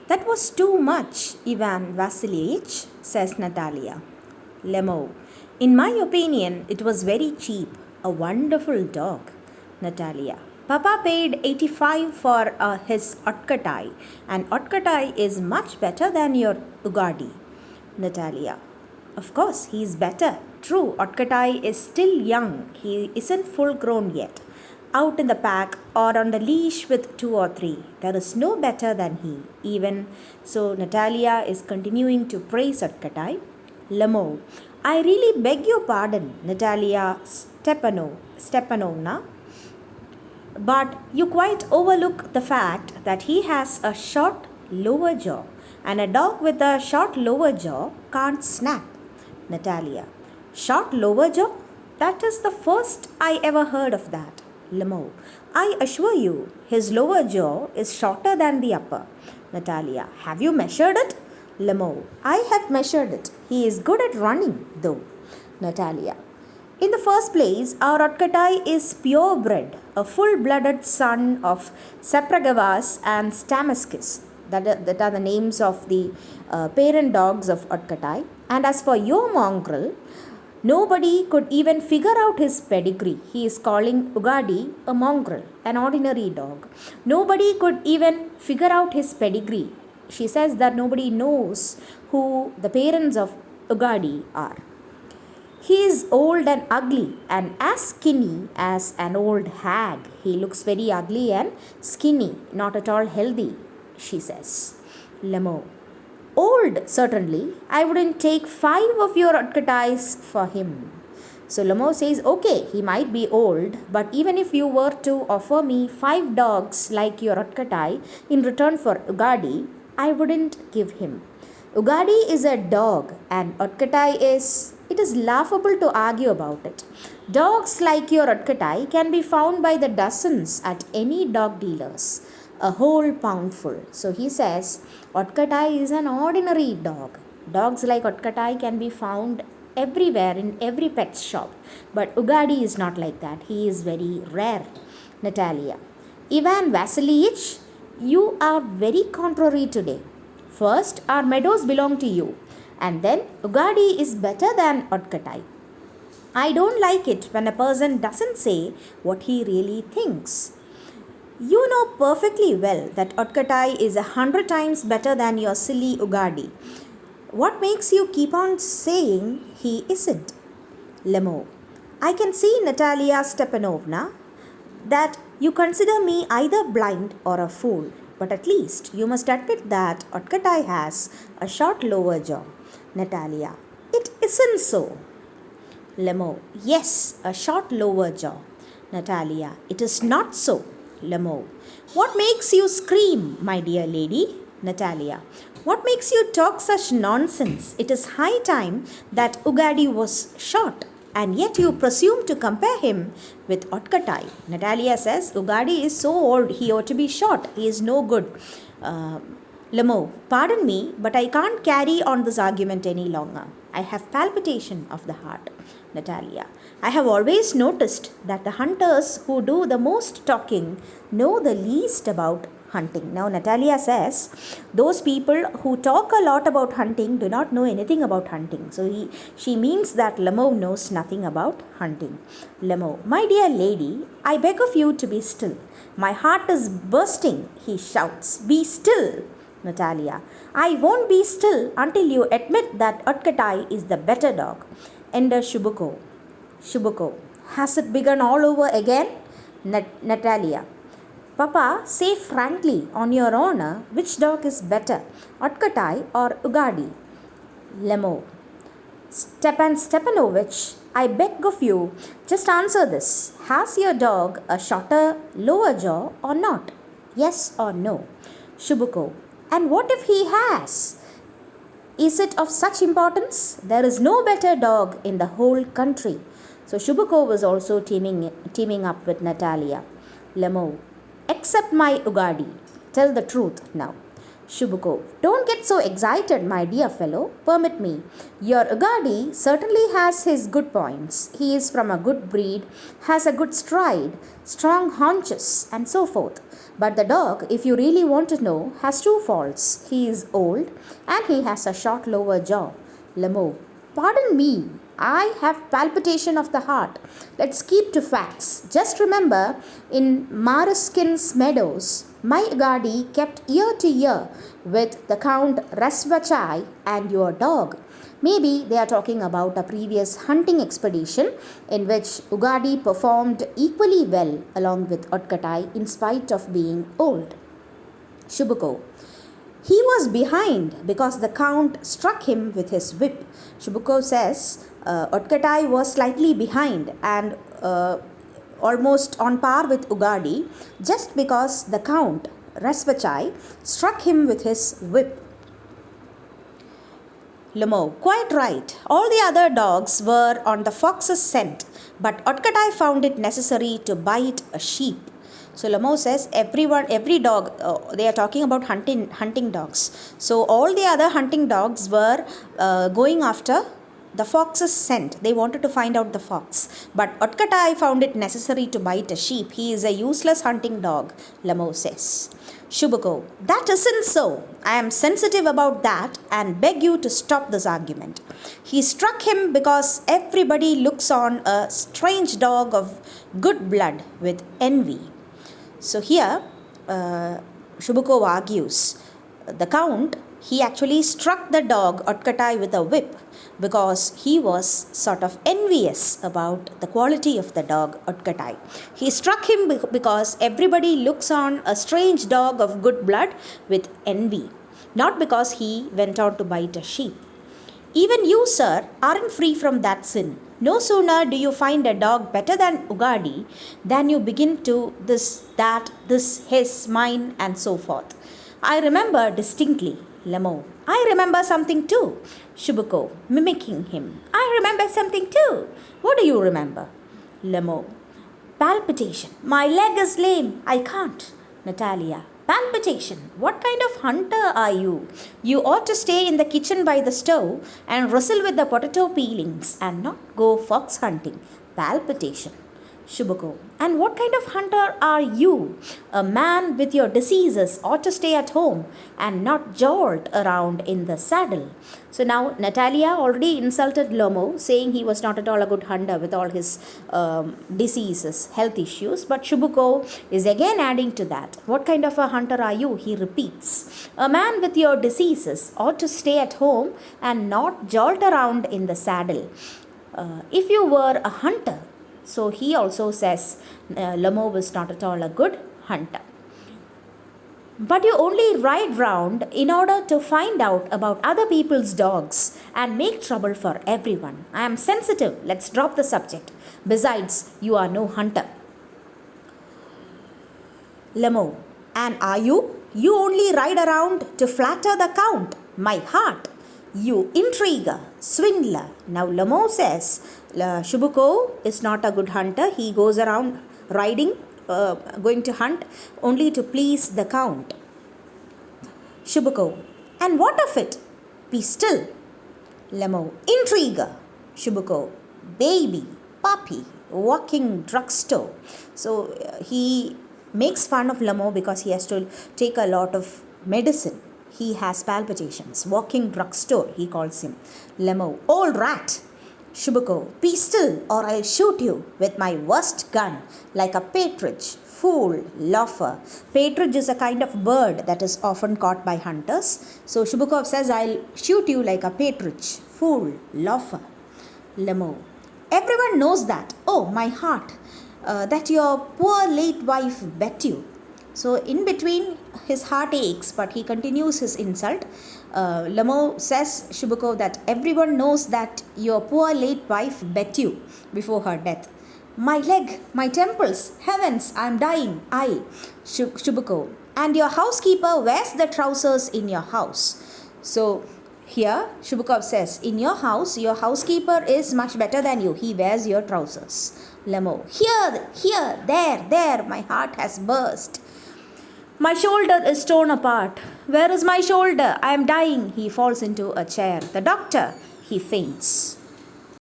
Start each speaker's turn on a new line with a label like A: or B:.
A: That was too much, Ivan Vasilievich, says Natalia. Lemo. In my opinion, it was very cheap. A wonderful dog. Natalia. Papa paid 85 for his Otkatai, and Otkatai is much better than your Ugadi. Natalia. Of course, he is better. True, Otkatai is still young. He isn't full grown yet. Out in the pack or on the leash with two or three. There is no better than he. Even so, Natalia is continuing to praise Otkatai. Lemo. I really beg your pardon, Natalia Stepanovna, but you quite overlook the fact that he has a short lower jaw, and a dog with a short lower jaw can't snap. Natalia. Short lower jaw? That is the first I ever heard of that. Lemo. I assure you, his lower jaw is shorter than the upper. Natalia. Have you measured it? Lemo. I have measured it. He is good at running, though. Natalia. In the first place, our Otkatai is purebred, a full-blooded son of Sapragavas and Stamaskis. That are the names of the parent dogs of Otkatai. And as for your mongrel, nobody could even figure out his pedigree. He is calling Ugadi a mongrel, an ordinary dog. Nobody could even figure out his pedigree. She says that nobody knows who the parents of Ugadi are. He is old and ugly and as skinny as an old hag. He looks very ugly and skinny, not at all healthy, she says. Lemo. Old, certainly. I wouldn't take 5 of your Otkatais for him. So Lemo says, okay, he might be old, but even if you were to offer me 5 dogs like your Otkatai in return for Ugadi, I wouldn't give him. Ugadi is a dog and Otkatai is... It is laughable to argue about it. Dogs like your Otkatai can be found by the dozens at any dog dealers. A whole poundful. So he says, Otkatai is an ordinary dog. Dogs like Otkatai can be found everywhere in every pet shop. But Ugadi is not like that. He is very rare. Natalia. Ivan Vasilievich, you are very contrary today. First, our meadows belong to you. And then Ugadi is better than Otkatai. I don't like it when a person doesn't say what he really thinks. You know perfectly well that Otkatai is 100 times better than your silly Ugadi. What makes you keep on saying he isn't? Lemo. I can see, Natalia Stepanovna, that you consider me either blind or a fool. But at least you must admit that Otkatai has a short lower jaw. Natalia. It isn't so. Lemo. Yes, a short lower jaw. Natalia. It is not so. Lemo. What makes you scream, my dear lady? Natalia. What makes you talk such nonsense? It is high time that Ugadi was short, and yet you presume to compare him with Otkatai. Natalia says, Ugadi is so old, he ought to be short. He is no good. Lemo, pardon me, but I can't carry on this argument any longer. I have palpitation of the heart. Natalia. I have always noticed that the hunters who do the most talking know the least about hunting. Now Natalia says, those people who talk a lot about hunting do not know anything about hunting. So she means that Lemo knows nothing about hunting. Lemo. My dear lady, I beg of you to be still. My heart is bursting, he shouts. Be still. Natalia. I won't be still until you admit that Otkatai is the better dog. Enter Shubuko. Shubuko. Has it begun all over again? Natalia. Papa, say frankly, on your honor, which dog is better, Otkatai or Ugadi? Lemo. Stepan Stepanovich, I beg of you, just answer this. Has your dog a shorter lower jaw or not? Yes or no? Shubuko. And what if he has? Is it of such importance? There is no better dog in the whole country. So Shubuko was also teaming up with Natalia. Lemo. Except my Ugadi. Tell the truth now. Shubukov, don't get so excited, my dear fellow. Permit me. Your Ugadi certainly has his good points. He is from a good breed, has a good stride, strong haunches, and so forth. But the dog, if you really want to know, has two faults. He is old and he has a short lower jaw. Lemo, pardon me. I have palpitation of the heart. Let's keep to facts. Just remember, in Maruskin's meadows, my Ugadi kept ear to ear with the Count Rasvachai and your dog. Maybe they are talking about a previous hunting expedition in which Ugadi performed equally well along with Otkatai in spite of being old. Shubuko. He was behind because the Count struck him with his whip. Shubukov says Otkatai was slightly behind and almost on par with Ugadi just because the Count, Rasvachai, struck him with his whip. Lemo, quite right. All the other dogs were on the fox's scent, but Otkatai found it necessary to bite a sheep. So Lemo says every dog, they are talking about hunting dogs. So all the other hunting dogs were going after the fox's scent. They wanted to find out the fox. But Otkatai found it necessary to bite a sheep. He is a useless hunting dog, Lemo says. Shubuko, that isn't so. I am sensitive about that and beg you to stop this argument. He struck him because everybody looks on a strange dog of good blood with envy. So here, Shubukov argues, the Count, he actually struck the dog Otkatai with a whip because he was sort of envious about the quality of the dog Otkatai. He struck him because everybody looks on a strange dog of good blood with envy, not because he went out to bite a sheep. Even you, sir, aren't free from that sin. No sooner do you find a dog better than Ugadi than you begin to this, his, mine, and so forth. I remember distinctly, Lemo. I remember something too. Shubuko, mimicking him. I remember something too. What do you remember? Lemo. Palpitation. My leg is lame. I can't. Natalia. Palpitation. What kind of hunter are you? You ought to stay in the kitchen by the stove and wrestle with the potato peelings and not go fox hunting. Palpitation. Shubuko. And what kind of hunter are you? A man with your diseases ought to stay at home and not jolt around in the saddle. So now Natalia already insulted Lomo, saying he was not at all a good hunter with all his diseases, health issues. But Shubuko is again adding to that. What kind of a hunter are you? He repeats. A man with your diseases ought to stay at home and not jolt around in the saddle. If you were a hunter, so he also says Lamo was not at all a good hunter. But you only ride round in order to find out about other people's dogs and make trouble for everyone. I am sensitive. Let's drop the subject. Besides, you are no hunter. Lamo, and are you? You only ride around to flatter the Count, my heart. You intriguer, swindler. Now Lamo says Shubuko is not a good hunter. He goes around riding, going to hunt only to please the Count. Shubuko, and what of it? Be still. Lamo, intriguer. Shubuko, baby, puppy, walking drugstore. So he makes fun of Lamo because he has to take a lot of medicine. He has palpitations. Walking drugstore, he calls him. Lemo, old rat. Shubuko, be still or I'll shoot you with my worst gun like a partridge. Fool, loafer. Partridge is a kind of bird that is often caught by hunters. So Shubukov says, I'll shoot you like a partridge. Fool, loafer. Lemo, everyone knows that. Oh, my heart. That your poor late wife bet you. So in between, his heart aches, but he continues his insult. Lamo says, Shubukov, that everyone knows that your poor late wife bet you before her death. My leg, my temples, heavens, I am dying. I, Shubukov. And your housekeeper wears the trousers in your house. So here, Shubukov says, in your house, your housekeeper is much better than you. He wears your trousers. Lamo, here, there, my heart has burst. My shoulder is torn apart. Where is my shoulder? I am dying. He falls into a chair. The doctor. He faints.